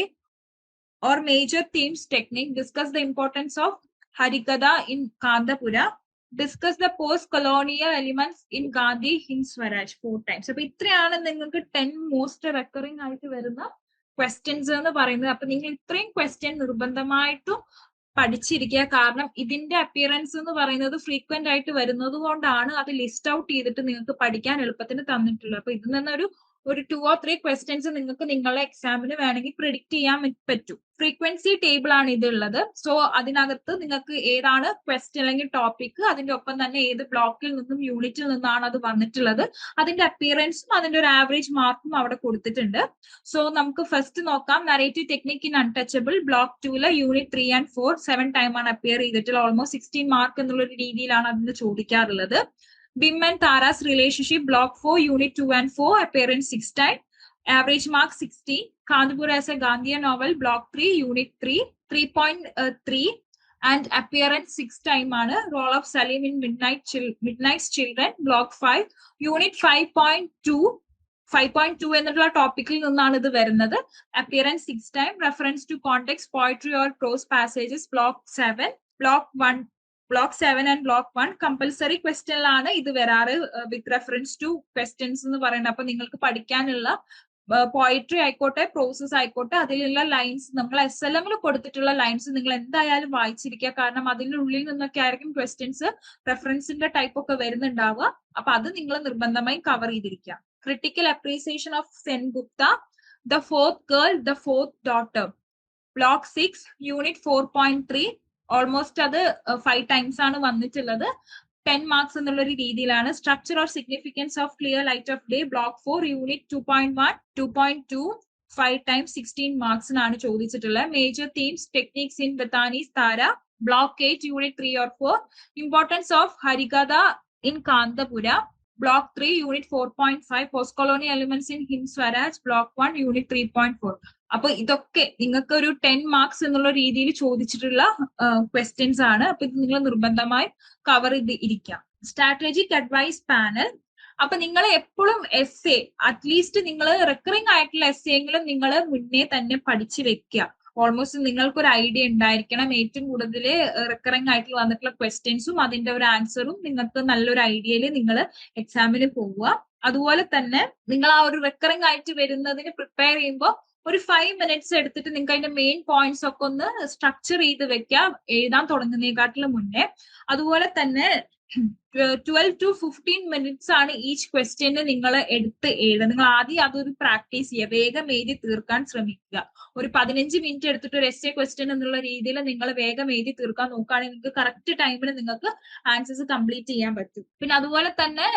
or major themes technique. Discuss the importance of Harikatha in Kantapura. Discuss the post-colonial elements in Gandhi Hind Swaraj 4 times. അപ്പൊ ഇത്രയാണ് നിങ്ങൾക്ക് 10 മോസ്റ്റ് റെക്കറിംഗ് ആയിട്ട് വരുന്ന ക്വസ്റ്റ്യൻസ് എന്ന് പറയുന്നത്. അപ്പൊ നിങ്ങൾ ഇത്രയും ക്വസ്റ്റ്യൻ നിർബന്ധമായിട്ടും പഠിച്ചിരിക്കുക. കാരണം ഇതിന്റെ അപ്പിയറൻസ് എന്ന് പറയുന്നത് ഫ്രീക്വന്റ് ആയിട്ട് വരുന്നത് കൊണ്ടാണ് അത് ലിസ്റ്റ് ഔട്ട് ചെയ്തിട്ട് നിങ്ങൾക്ക് പഠിക്കാൻ എളുപ്പത്തിന് തന്നിട്ടുള്ളത്. അപ്പൊ ഇതിൽ നിന്നൊരു 2 or 3 ക്വസ്റ്റ്യൻസ് നിങ്ങൾക്ക് നിങ്ങളുടെ എക്സാമിന് വേണമെങ്കിൽ പ്രിഡിക്റ്റ് ചെയ്യാൻ പറ്റും. ഫ്രീക്വൻസി ടേബിൾ ആണ് ഇതുള്ളത്. സോ അതിനകത്ത് നിങ്ങൾക്ക് ഏതാണ് ക്വസ്റ്റ്യൻ അല്ലെങ്കിൽ ടോപ്പിക്, അതിന്റെ ഒപ്പം തന്നെ ഏത് ബ്ലോക്കിൽ നിന്നും യൂണിറ്റിൽ നിന്നാണ് അത് വന്നിട്ടുള്ളത്, അതിന്റെ അപ്പിയറൻസും അതിന്റെ ഒരു ആവറേജ് മാർക്കും അവിടെ കൊടുത്തിട്ടുണ്ട്. സോ നമുക്ക് ഫസ്റ്റ് നോക്കാം. Narrative technique in untouchable block 2 unit 3 and 4 7 time ആണ് അപ്പിയർ ചെയ്തിട്ടുള്ളത്. ഓൾമോസ്റ്റ് 16 മാർക്ക് എന്നുള്ള ഒരു രീതിയിലാണ് അതിന് ചോദിക്കാറുള്ളത്. Bim and Tara's relationship block 4 unit 2 and 4 appearance 6 times, average mark 60. Kantapura as a Gandhian novel block 3 unit 3 3.3 and appearance 6 time ആണ്. Role of Salim in Midnight's Children block 5 unit 5.2 എന്നുള്ള ടോപ്പിക്കിൽ നിന്നാണ് ഇത് വരുന്നത്. Appearance 6 time. Reference to context poetry or prose passages block 7 block 7 and block 1 compulsory ക്വസ്റ്റ്യനിലാണ് ഇത് വരാറ് വിത്ത് റെഫറൻസ് ടു ക്വസ്റ്റ്യൻസ് എന്ന് പറയുന്നത്. അപ്പൊ നിങ്ങൾക്ക് പഠിക്കാനുള്ള പോയട്രി ആയിക്കോട്ടെ പ്രോസസ് ആയിക്കോട്ടെ അതിലുള്ള ലൈൻസ് നമ്മൾ SLM കൊടുത്തിട്ടുള്ള ലൈൻസ് നിങ്ങൾ എന്തായാലും വായിച്ചിരിക്കുക. കാരണം അതിന്റെ ഉള്ളിൽ നിന്നൊക്കെ ആയിരിക്കും ക്വസ്റ്റ്യൻസ് റെഫറൻസിന്റെ ടൈപ്പ് ഒക്കെ വരുന്നുണ്ടാവുക. അപ്പൊ അത് നിങ്ങൾ നിർബന്ധമായും കവർ ചെയ്തിരിക്കുക. Critical appreciation of Sengupta, the fourth girl, the fourth daughter block 6 unit 4.3 almost അത് 5 ടൈംസ് ആണ് വന്നിട്ടുള്ളത്. 10 മാർക്സ് എന്നുള്ള ഒരു രീതിയിലാണ്. Structure or significance of clear light of day block 4 unit 2.1 2.2 5 times 16 മാർക്സിനാണ് ചോദിച്ചിട്ടുള്ളത്. Major themes techniques in Dattani's Tara block 8 unit 3 or 4. Importance of Harikatha in Kanthapura block 3 unit 4.5. Post colonial elements in Hind Swaraj block 1 unit 3.4. അപ്പൊ ഇതൊക്കെ നിങ്ങൾക്ക് ഒരു 10 മാർക്സ് എന്നുള്ള രീതിയിൽ ചോദിച്ചിട്ടുള്ള ക്വസ്റ്റ്യൻസ് ആണ്. അപ്പൊ ഇത് നിങ്ങൾ നിർബന്ധമായും കവർ ചെയ്ത് ഇരിക്കാം. Strategic advice panel. അപ്പൊ നിങ്ങൾ എപ്പോഴും എസ്സേ അറ്റ്ലീസ്റ്റ് നിങ്ങൾ റെക്കറിംഗ് ആയിട്ടുള്ള എസ്സേയെങ്കിലും നിങ്ങൾ മുന്നേ തന്നെ പഠിച്ചു വെക്കുക. ഓൾമോസ്റ്റ് നിങ്ങൾക്കൊരു ഐഡിയ ഉണ്ടായിരിക്കണം. ഏറ്റവും കൂടുതൽ റെക്കറിംഗ് ആയിട്ട് വന്നിട്ടുള്ള ക്വസ്റ്റ്യൻസും അതിന്റെ ഒരു ആൻസറും നിങ്ങൾക്ക് നല്ലൊരു ഐഡിയയിൽ നിങ്ങൾ എക്സാമിന് പോവുക. അതുപോലെ തന്നെ നിങ്ങൾ ആ ഒരു റെക്കറിംഗ് ആയിട്ട് വരുന്നതിന് പ്രിപ്പയർ ചെയ്യുമ്പോൾ ഒരു 5 മിനിറ്റ്സ് എടുത്തിട്ട് നിങ്ങൾക്ക് അതിന്റെ മെയിൻ പോയിന്റ്സ് ഒക്കെ ഒന്ന് സ്ട്രക്ചർ ചെയ്ത് വെക്കാം എഴുതാൻ തുടങ്ങുന്നതിനെക്കാട്ടിലും മുന്നേ. അതുപോലെ തന്നെ 12 to 15 മിനിറ്റ്സ് ആണ് ഈച്ച് ക്വസ്റ്റ്യന് നിങ്ങൾ എടുത്ത് എഴുതുക. നിങ്ങൾ ആദ്യം അതൊരു പ്രാക്ടീസ് ചെയ്യുക. വേഗം എഴുതി തീർക്കാൻ ശ്രമിക്കുക. ഒരു 15 മിനിറ്റ് എടുത്തിട്ട് ഒരു എസ്സേ ക്വസ്റ്റ്യൻ എന്നുള്ള രീതിയിൽ നിങ്ങൾ വേഗം എഴുതി തീർക്കാൻ നോക്കുകയാണെങ്കിൽ നിങ്ങൾക്ക് കറക്റ്റ് ടൈമിൽ നിങ്ങൾക്ക് ആൻസേഴ്സ് കംപ്ലീറ്റ് ചെയ്യാൻ പറ്റും. പിന്നെ അതുപോലെ തന്നെ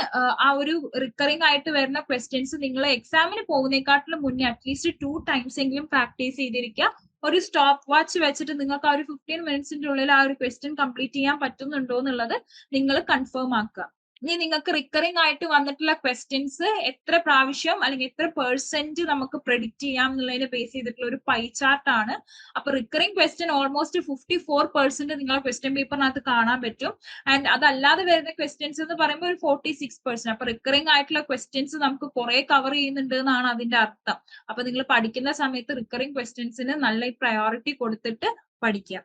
ആ ഒരു റിക്കറിംഗ് ആയിട്ട് വരുന്ന ക്വസ്റ്റ്യൻസ് നിങ്ങൾ എക്സാമിന് പോകുന്നതിനെക്കാട്ടിലും മുന്നേ അറ്റ്ലീസ്റ്റ് 2 ടൈംസ് എങ്കിലും പ്രാക്ടീസ് ചെയ്തിരിക്കുക. ഒരു സ്റ്റോപ്പ് വാച്ച് വെച്ചിട്ട് നിങ്ങൾക്ക് ആ ഒരു 15 മിനിറ്റ്സിന്റെ ഉള്ളിൽ ആ ഒരു ക്വസ്റ്റ്യൻ കംപ്ലീറ്റ് ചെയ്യാൻ പറ്റുന്നുണ്ടോ എന്നുള്ളത് നിങ്ങൾ കൺഫേം ആക്കുക. ഇനി നിങ്ങൾക്ക് റിക്കറിംഗ് ആയിട്ട് വന്നിട്ടുള്ള ക്വസ്റ്റ്യൻസ് എത്ര പ്രാവശ്യം അല്ലെങ്കിൽ എത്ര പെർസെന്റ് നമുക്ക് പ്രെഡിക്റ്റ് ചെയ്യാം എന്നുള്ളതിനെ ബേസ് ചെയ്തിട്ടുള്ള ഒരു പൈ ചാർട്ട് ആണ്. അപ്പൊ റിക്കറിംഗ് ക്വസ്റ്റ്യൻ ഓൾമോസ്റ്റ് 54% നിങ്ങളെ ക്വസ്റ്റ്യൻ പേപ്പറിനകത്ത് കാണാൻ പറ്റും. ആൻഡ് അതല്ലാതെ വരുന്ന ക്വസ്റ്റ്യൻസ് എന്ന് പറയുമ്പോൾ ഒരു 46%. അപ്പൊ റിക്കറിംഗ് ആയിട്ടുള്ള ക്വസ്റ്റ്യൻസ് നമുക്ക് കുറെ കവർ ചെയ്യുന്നുണ്ട് എന്നാണ് അതിന്റെ അർത്ഥം. അപ്പൊ നിങ്ങൾ പഠിക്കുന്ന സമയത്ത് റിക്കറിംഗ് ക്വസ്റ്റ്യൻസിന് നല്ല പ്രയോറിറ്റി കൊടുത്തിട്ട് പഠിക്കുക.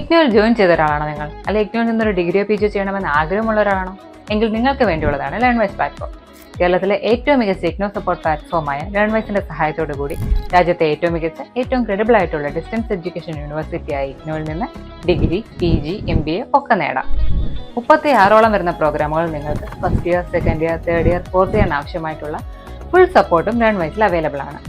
ഇഗ്നോയിൽ ജോയിൻ ചെയ്ത ഒരാളാണോ നിങ്ങൾ? അല്ലെങ്കിൽ ഇഗ്നോയിൽ നിന്നൊരു ഡിഗ്രിയോ PGയോ ചെയ്യണമെന്ന് ആഗ്രഹമുള്ള ഒരാളാണോ? എങ്കിൽ നിങ്ങൾക്ക് വേണ്ടിയുള്ളതാണ് ലേൺവൈസ് പ്ലാറ്റ്ഫോം. കേരളത്തിലെ ഏറ്റവും മികച്ച ഇഗ്നോ സപ്പോർട്ട് പ്ലാറ്റ്ഫോമായ ലേൺവൈസിന്റെ സഹായത്തോടു കൂടി രാജ്യത്തെ ഏറ്റവും മികച്ച ഏറ്റവും ക്രെഡിബിൾ ആയിട്ടുള്ള ഡിസ്റ്റൻസ് എഡ്യൂക്കേഷൻ യൂണിവേഴ്സിറ്റിയായ ഇഗ്നോയിൽ നിന്ന് ഡിഗ്രി, PG, MBA ഒക്കെ നേടാം. 36ഓളം വരുന്ന പ്രോഗ്രാമുകൾ നിങ്ങൾക്ക് first year, second year, third year, fourth ഇയറിന് ആവശ്യമായിട്ടുള്ള ഫുൾ സപ്പോർട്ടും ലേൺവൈസിൽ അവൈലബിൾ ആണ്.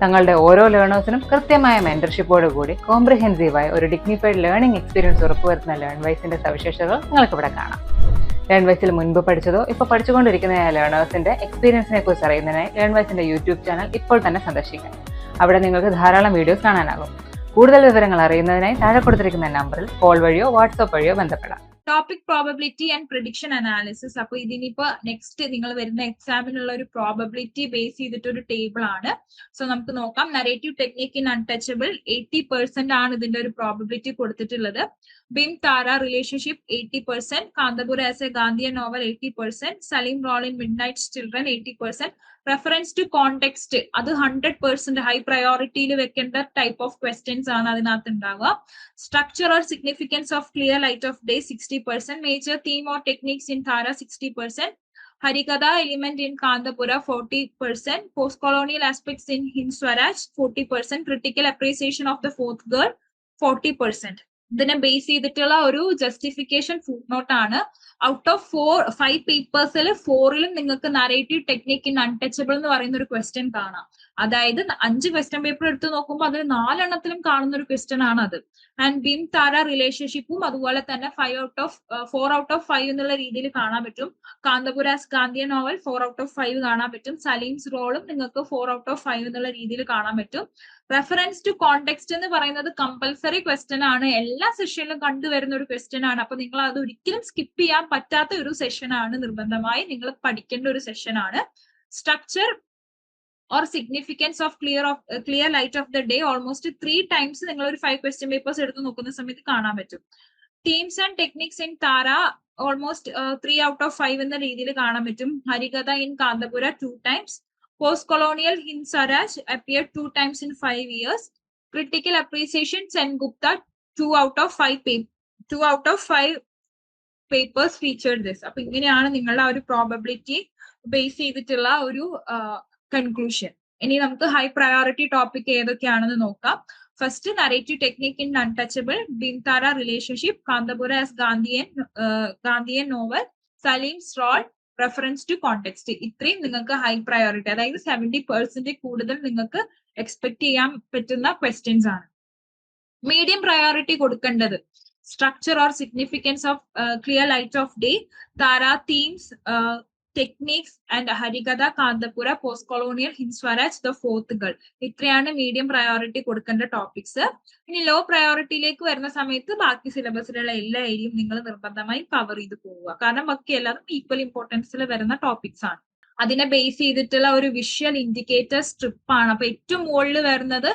തങ്ങളുടെ ഓരോ ലേണേഴ്സിനും കൃത്യമായ മെന്റർഷിപ്പോട് കൂടി കോംപ്രിഹെൻസീവായ ഒരു ഡിഗ്നിഫൈഡ് ലേണിംഗ് എക്സ്പീരിയൻസ് ഉറപ്പുവരുത്തുന്ന ലേൺവൈസിന്റെ സവിശേഷതകൾ നിങ്ങൾക്ക് ഇവിടെ കാണാം. ലേൺവൈസിൽ മുൻപ് പഠിച്ചതോ ഇപ്പോൾ പഠിച്ചുകൊണ്ടിരിക്കുന്ന ലേണേഴ്സിന്റെ എക്സ്പീരിയൻസിനെ കുറിച്ച് അറിയുന്നതിനായി ലേൺവൈസിന്റെ യൂട്യൂബ് ചാനൽ ഇപ്പോൾ തന്നെ സന്ദർശിക്കാം. അവിടെ നിങ്ങൾക്ക് ധാരാളം വീഡിയോസ് കാണാനാകും. കൂടുതൽ വിവരങ്ങൾ അറിയുന്നതിനായി താഴെ കൊടുത്തിരിക്കുന്ന നമ്പറിൽ കോൾ വഴിയോ വാട്സ്ആപ്പ് വഴിയോ ബന്ധപ്പെടാം. Topic probability and prediction analysis. അപ്പൊ ഇതിനിപ്പോ നെക്സ്റ്റ് നിങ്ങൾ വരുന്ന എക്സാമിനുള്ള ഒരു പ്രോബബിലിറ്റി ബേസ് ചെയ്തിട്ടൊരു ടേബിൾ ആണ്. സോ നമുക്ക് നോക്കാം. നരേറ്റീവ് ടെക്നിക് ഇൻ അൺടച്ചബിൾ 80% ആണ് ഇതിന്റെ ഒരു പ്രോബബിലിറ്റി കൊടുത്തിട്ടുള്ളത്. Bim Tara relationship 80%, Kanthapura as a Gandhian novel 80%, Saleem role in midnight's children 80%, reference to context അത് 100% ഹൈ പ്രയോറിറ്റിയിൽ വെക്കേണ്ട ടൈപ്പ് ഓഫ് ക്വസ്റ്റ്യൻസ് ആണ് അതിനകത്ത് ഉണ്ടാവുക. Structure or significance of clear light of day 60%, major theme or techniques in Tara 60%, Harikatha element in Kanthapura 40%, post colonial aspects in Hind Swaraj 40%, critical appreciation of the fourth girl 40%. ഇതിനെ ബേസ് ചെയ്തിട്ടുള്ള ഒരു ജസ്റ്റിഫിക്കേഷൻ ഫുട് നോട്ട് ആണ്. ഔട്ട് ഓഫ് 5 പേപ്പേഴ്സിൽ 4ലും നിങ്ങൾക്ക് നരേറ്റീവ് ടെക്നിക് ഇൻ അൺടച്ചബിൾ എന്ന് പറയുന്ന ഒരു ക്വസ്റ്റ്യൻ കാണാം. അതായത് 5 ക്വസ്റ്റ്യൻ പേപ്പർ എടുത്ത് നോക്കുമ്പോൾ അതിൽ 4 എണ്ണത്തിലും കാണുന്ന ഒരു ക്വസ്റ്റ്യൻ ആണ് അത്. ആൻഡ് ബിം താര റിലേഷൻഷിപ്പും അതുപോലെ തന്നെ 4 ഔട്ട് ഓഫ് 5 എന്നുള്ള രീതിയിൽ കാണാൻ പറ്റും. കാന്തപുരാസ് ഗാന്ധിയൻ നോവൽ 4 ഔട്ട് ഓഫ് 5 കാണാൻ പറ്റും. സലീംസ് റോളും നിങ്ങൾക്ക് 4 ഔട്ട് ഓഫ് 5 എന്നുള്ള രീതിയിൽ കാണാൻ പറ്റും. റെഫറൻസ് ടു കോണ്ടെക്സ്റ്റ് എന്ന് പറയുന്നത് കമ്പൽസറി ക്വസ്റ്റ്യൻ ആണ്. എല്ലാ സെഷനിലും കണ്ടുവരുന്ന ഒരു ക്വസ്റ്റ്യൻ ആണ്. അപ്പൊ നിങ്ങൾ അത് ഒരിക്കലും സ്കിപ്പ് ചെയ്യാൻ പറ്റാത്ത ഒരു സെഷൻ ആണ്. നിർബന്ധമായി നിങ്ങൾ പഠിക്കേണ്ട ഒരു സെഷൻ ആണ്. Structure or significance of clear light of the day almost 3 times നിങ്ങൾ ഒരു 5 ക്വസ്റ്റ്യൻ പേപ്പേഴ്സ് എടുത്ത് നോക്കുന്ന സമയത്ത് കാണാൻ പറ്റും. Themes and techniques in Tara almost 3 out of 5 എന്ന രീതിയിൽ കാണാൻ പറ്റും. Harikatha in Kanthapura 2 times. Post-colonial Hind Swaraj appeared 2 times in 5 years. Critical appreciation Sengupta 2 out of 5 papers featured this. അപ്പൊ ഇങ്ങനെയാണ് നിങ്ങളുടെ ആ ഒരു പ്രോബബിലിറ്റി ബേസ് ചെയ്തിട്ടുള്ള ഒരു കൺക്ലൂഷൻ. ഇനി നമുക്ക് ഹൈ പ്രയോറിറ്റി ടോപ്പിക് ഏതൊക്കെയാണെന്ന് നോക്കാം. First narrative technique in untouchable, Bim Tara relationship, Kanthapura as Gandhian novel, Saleem's role, reference to context. ഇത്രയും നിങ്ങൾക്ക് ഹൈ പ്രയോറിറ്റി, അതായത് 70% കൂടുതൽ നിങ്ങൾക്ക് എക്സ്പെക്ട് ചെയ്യാൻ പറ്റുന്ന ക്വസ്റ്റ്യൻസ് ആണ്. മീഡിയം പ്രയോറിറ്റി കൊടുക്കേണ്ടത് structure or significance of clear light of day, Tara, themes, techniques and Harikatha, Kanthapura, post colonial, Hind Swaraj, the fourth girl. ഇത്രയാണ് മീഡിയം പ്രയോറിറ്റി കൊടുക്കേണ്ട ടോപ്പിക്സ്. ഇനി ലോ പ്രയോറിറ്റിയിലേക്ക് വരുന്ന സമയത്ത് ബാക്കി സിലബസിലുള്ള എല്ലാ ഏരിയയും നിങ്ങൾ നിർബന്ധമായി കവർ ചെയ്ത് പോവുക. കാരണം ബാക്കി എല്ലാതും ഈക്വൽ ഇമ്പോർട്ടൻസിൽ വരുന്ന ടോപ്പിക്സ് ആണ്. അതിനെ ബേസ് ചെയ്തിട്ടുള്ള ഒരു വിഷ്വൽ ഇൻഡിക്കേറ്റർ സ്ട്രിപ്പ് ആണ്. അപ്പൊ ഏറ്റവും മുകളിൽ വരുന്നത്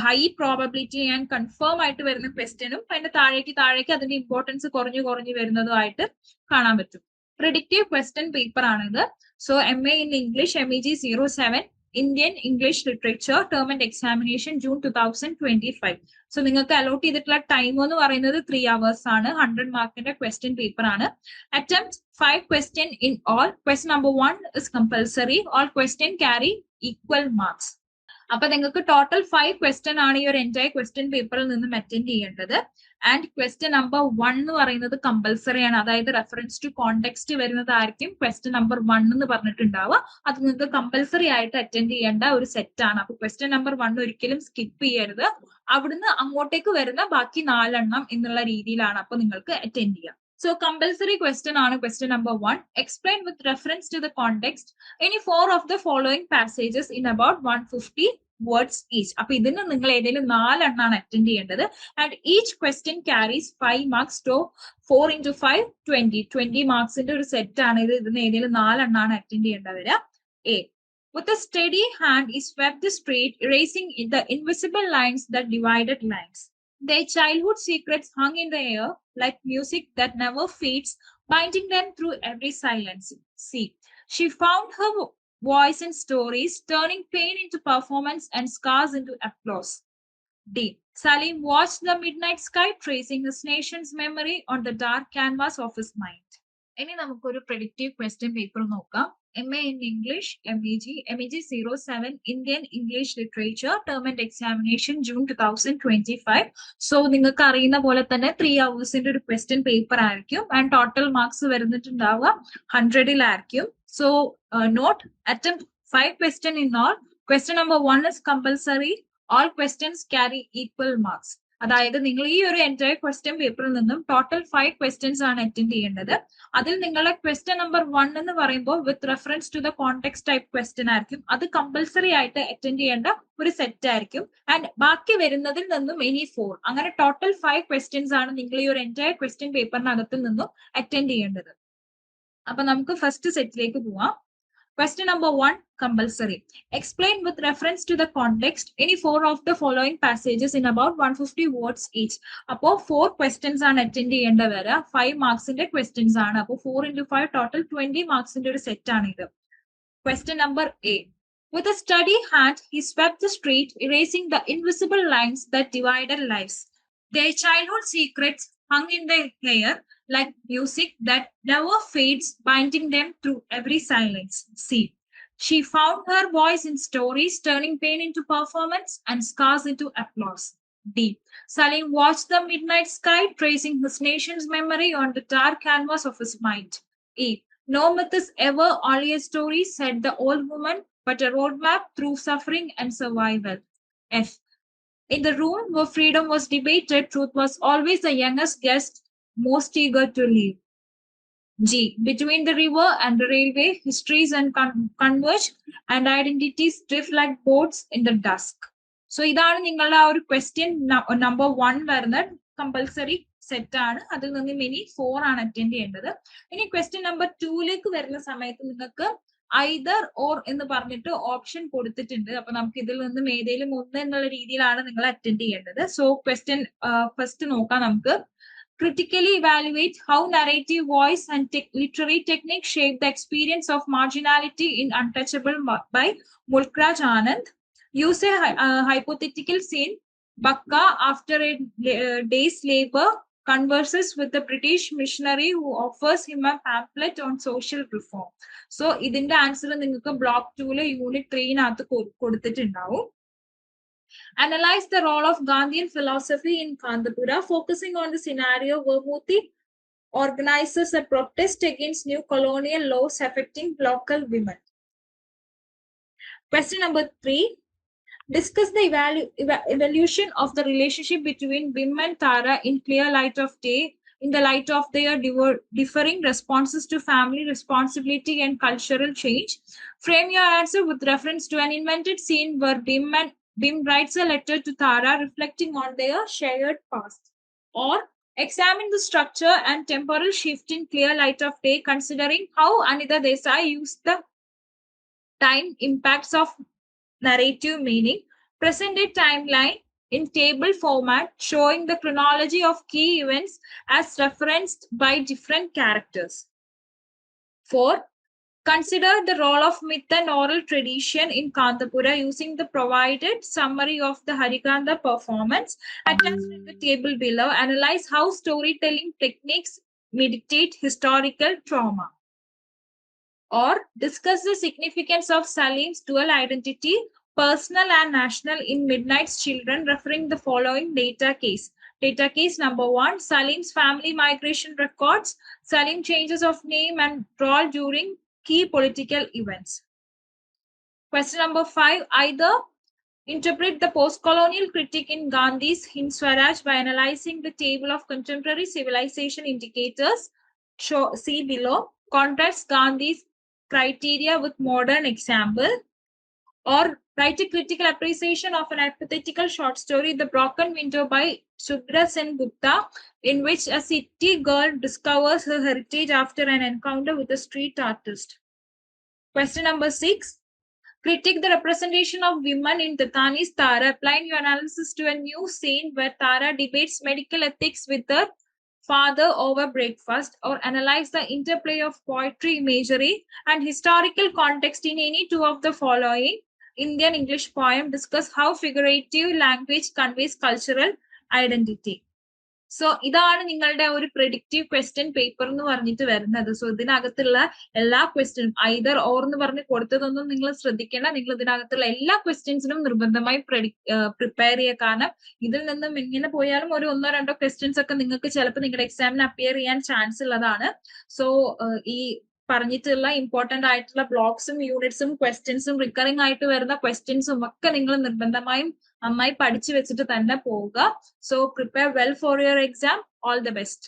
ഹൈ പ്രോബബിലിറ്റി ആൻഡ് കൺഫേം ആയിട്ട് വരുന്ന ക്വസ്റ്റ്യനും അതിന്റെ താഴേക്ക് അതിന്റെ ഇമ്പോർട്ടൻസ് കുറഞ്ഞു വരുന്നതുമായിട്ട് കാണാൻ പറ്റും. പ്രിഡിക്റ്റീവ് ക്വസ്റ്റ്യൻ പേപ്പർ ആണിത്. So MA in English MEG 07 Indian English Literature Term and Examination June 2025. So നിങ്ങൾക്ക് അലോട്ട് ചെയ്തിട്ടുള്ള ടൈം എന്ന് പറയുന്നത് 3 hours ആണ്. 100 മാർക്കിന്റെ ക്വസ്റ്റ്യൻ പേപ്പർ ആണ്. Attempt 5 question in all. Question number 1 is compulsory. All question carry equal marks. അപ്പൊ നിങ്ങൾക്ക് ടോട്ടൽ 5 ക്വസ്റ്റ്യൻ ആണ് ഈ ഒരു എൻറ്റയർ ക്വസ്റ്റ്യൻ പേപ്പറിൽ നിന്നും അറ്റൻഡ് ചെയ്യേണ്ടത്. ആൻഡ് ക്വസ്റ്റ്യൻ നമ്പർ 1 എന്ന് പറയുന്നത് കമ്പൽസറി ആണ്. അതായത് റെഫറൻസ് ടു കോണ്ടെക്സ്റ്റ് വരുന്നതായിരിക്കും ക്വസ്റ്റ്യൻ നമ്പർ 1 എന്ന് പറഞ്ഞിട്ടുണ്ടാവുക. അത് നിങ്ങൾക്ക് കമ്പൽസറി ആയിട്ട് അറ്റൻഡ് ചെയ്യേണ്ട ഒരു സെറ്റ് ആണ്. അപ്പൊ ക്വസ്റ്റ്യൻ നമ്പർ 1 ഒരിക്കലും സ്കിപ്പ് ചെയ്യരുത്. അവിടുന്ന് അങ്ങോട്ടേക്ക് വരുന്ന ബാക്കി 4 എണ്ണം എന്നുള്ള രീതിയിലാണ് അപ്പൊ നിങ്ങൾക്ക് അറ്റൻഡ് ചെയ്യാം. So compulsory question ആണ് question number 1. Explain with reference to the context any 4 of the following passages in about 150 words each. അപ്പൊ ഇതിന് നിങ്ങൾ ഏതെങ്കിലും 4 എണ്ണാണ് അറ്റൻഡ് ചെയ്യേണ്ടത്. And each question carries 5 marks. So 4 into 5 20 മാർക്സിന്റെ ഒരു സെറ്റ് ആണ് ഇത്. ഇതിന് ഏതെങ്കിലും 4 എണ്ണാണ് attend ചെയ്യേണ്ടവര്. A. With a steady hand he swept the street, erasing the invisible lines that divided lines. Their childhood secrets hung in the air like music that never fades, binding them through every silence. C. She found her voice in stories, turning pain into performance and scars into applause. D. Salim watched the midnight sky, tracing his nation's memory on the dark canvas of his mind. ഇനി നമുക്കൊരു predictive question paper നോക്കാം. MA in English, MEG 07 Indian English Literature Term and Examination June 2025. So നിങ്ങൾക്ക് അറിയുന്ന പോലെ തന്നെ 3 hours ഒരു ക്വസ്റ്റ്യൻ പേപ്പർ ആയിരിക്കും. ആൻഡ് ടോട്ടൽ മാർക്സ് വരുന്നിട്ടുണ്ടാവുക 100-ലായിരിക്കും. So not attempt 5 question in all. Question number 1 is compulsory. All questions carry equal marks. അതായത് നിങ്ങൾ ഈ ഒരു എൻറ്റയർ ക്വസ്റ്റ്യൻ പേപ്പറിൽ നിന്നും ടോട്ടൽ 5 ക്വസ്റ്റ്യൻസ് ആണ് അറ്റൻഡ് ചെയ്യേണ്ടത്. അതിൽ നിങ്ങളുടെ ക്വസ്റ്റ്യൻ നമ്പർ 1 എന്ന് പറയുമ്പോൾ with reference to the context type question ആയിരിക്കും. അത് കമ്പൽസറി ആയിട്ട് അറ്റൻഡ് ചെയ്യേണ്ട ഒരു സെറ്റ് ആയിരിക്കും. ആൻഡ് ബാക്കി വരുന്നതിൽ നിന്നും ഇനി 4, അങ്ങനെ ടോട്ടൽ 5 ക്വസ്റ്റ്യൻസ് ആണ് നിങ്ങൾ ഈ ഒരു എൻറ്റയർ ക്വസ്റ്റ്യൻ പേപ്പറിനകത്ത് നിന്നും അറ്റൻഡ് ചെയ്യേണ്ടത്. അപ്പൊ നമുക്ക് ഫസ്റ്റ് സെറ്റിലേക്ക് പോവാം. Question number 1, compulsory. Explain with reference to the context any 4 of the following passages in about 150 words each. Appo 4 questions ആണ് attend ചെയ്യേണ്ട വരിക. 5 marksന്റെ questions ആണ്. അപ്പോൾ 4 into 5 total 20 marksന്റെ ഒരു സെറ്റ് ആണ് ഇത്. Question number A. With a steady hand, he swept the street, erasing the invisible lines that divided lives. Their childhood secrets hung in their hair like music that never fades, binding them through every silence. C. She found her voice in stories, turning pain into performance and scars into applause. D. Salim watched the midnight sky, tracing his nation's memory on the dark canvas of his mind. E. No myth is ever only a story, said the old woman, but a roadmap through suffering and survival. F. In the room where freedom was debated, truth was always the youngest guest, most eager to leave. G. Between the river and the railway, histories and converge and identities drift like boats in the dusk. So ഇതാണ് നിങ്ങളുടെ ആ ഒരു ക്വസ്റ്റ്യൻ നമ്പർ 1 വരുന്നത്. കമ്പൽസറി സെറ്റ് ആണ്. അതിൽ നിന്ന് ഇനി 4 ആണ് അറ്റൻഡ് ചെയ്യേണ്ടത്. ഇനി ക്വസ്റ്റ്യൻ നമ്പർ 2ലേക്ക് വരുന്ന സമയത്ത് നിങ്ങൾക്ക് ഐദർ ഓർ എന്ന് പറഞ്ഞിട്ട് ഓപ്ഷൻ കൊടുത്തിട്ടുണ്ട്. അപ്പൊ നമുക്ക് ഇതിൽ നിന്നും ഏതെങ്കിലും ഒന്ന് എന്നുള്ള രീതിയിലാണ് നിങ്ങൾ അറ്റൻഡ് ചെയ്യേണ്ടത്. സോ ക്വസ്റ്റ്യൻ ഫസ്റ്റ് നോക്കാം നമുക്ക്. Critically evaluate how narrative voice and literary technique shape the experience of marginality in Untouchable by Mulkraj Anand. Use a hypothetical scene. Bakka, after a day's labor, converses with the British missionary who offers him a pamphlet on social reform. So, ഇതിന്റെ ആൻസർ നിങ്ങൾക്ക് ബ്ലോക്ക് 2 യൂണിറ്റ് 3 കൊടുത്തിട്ടുണ്ടാവും. Analyze the role of Gandhian philosophy in Kandapura, focusing on the scenario where Murthy organizes a protest against new colonial laws affecting local women. Question number 3. Discuss the evolution of the relationship between Bim and Tara in clear light of day, in the light of their differing responses to family responsibility and cultural change. Frame your answer with reference to an invented scene where Bim writes a letter to Tara reflecting on their shared past. Or examine the structure and temporal shift in clear light of day, considering how Anita Desai used the time impacts of narrative meaning. Present a timeline in table format showing the chronology of key events as referenced by different characters. 4. Consider the role of myth and oral tradition in Kandapura using the provided summary of the Harikanda performance attached in the table below. Analyze how storytelling techniques meditate historical trauma. Or discuss the significance of Salim's dual identity, personal and national, in Midnight's Children, referring the following data case. Data case number 1, Salim's family migration records. Salim changes of name and role during key political events. Question number 5. Either interpret the post-colonial critique in Gandhi's Hind Swaraj by analyzing the table of contemporary civilization indicators. See below. Contrast Gandhi's criteria with modern example. Or write a critical appreciation of an hypothetical short story, The Broken Window by Subhra Sen Gupta, in which a city girl discovers her heritage after an encounter with a street artist. Question number 6. Critique the representation of women in Dattani's Tara. Apply your analysis to a new scene where Tara debates medical ethics with her father over breakfast, or analyze the interplay of poetry, imagery, and historical context in any 2 of the following Indian English poem. Discuss how figurative language conveys cultural identity. So ഇതാണ് നിങ്ങളുടെ ഒരു പ്രെഡിക്റ്റീവ് ക്വസ്റ്റ്യൻ പേപ്പർ എന്ന് പറഞ്ഞിട്ട് വരുന്നത്. സോ ഇതിനകത്തുള്ള എല്ലാ ക്വസ്റ്റ്യനും ഐദർ ഓർ എന്ന് പറഞ്ഞ് കൊടുത്തതൊന്നും നിങ്ങൾ ശ്രദ്ധിക്കേണ്ട. നിങ്ങൾ ഇതിനകത്തുള്ള എല്ലാ ക്വസ്റ്റ്യൻസിനും നിർബന്ധമായി പ്രിപ്പയർ ചെയ്യുക. കാരണം ഇതിൽ നിന്നും എങ്ങനെ പോയാലും ഒരു 1-2 ക്വസ്റ്റ്യൻസ് ഒക്കെ നിങ്ങൾക്ക് ചിലപ്പോൾ നിങ്ങളുടെ എക്സാമിന് അപ്പിയർ ചെയ്യാൻ ചാൻസ് ഉള്ളതാണ്. സോ ഈ പറഞ്ഞിട്ടുള്ള ഇമ്പോർട്ടന്റ് ആയിട്ടുള്ള ബ്ലോക്സും യൂണിറ്റ്സും ക്വസ്റ്റ്യൻസും റിക്കറിംഗ് ആയിട്ട് വരുന്ന ക്വസ്റ്റ്യൻസും ഒക്കെ നിങ്ങൾ നിർബന്ധമായും നന്നായി പഠിച്ചു വെച്ചിട്ട് തന്നെ പോവുക. So prepare well for your exam. All the best.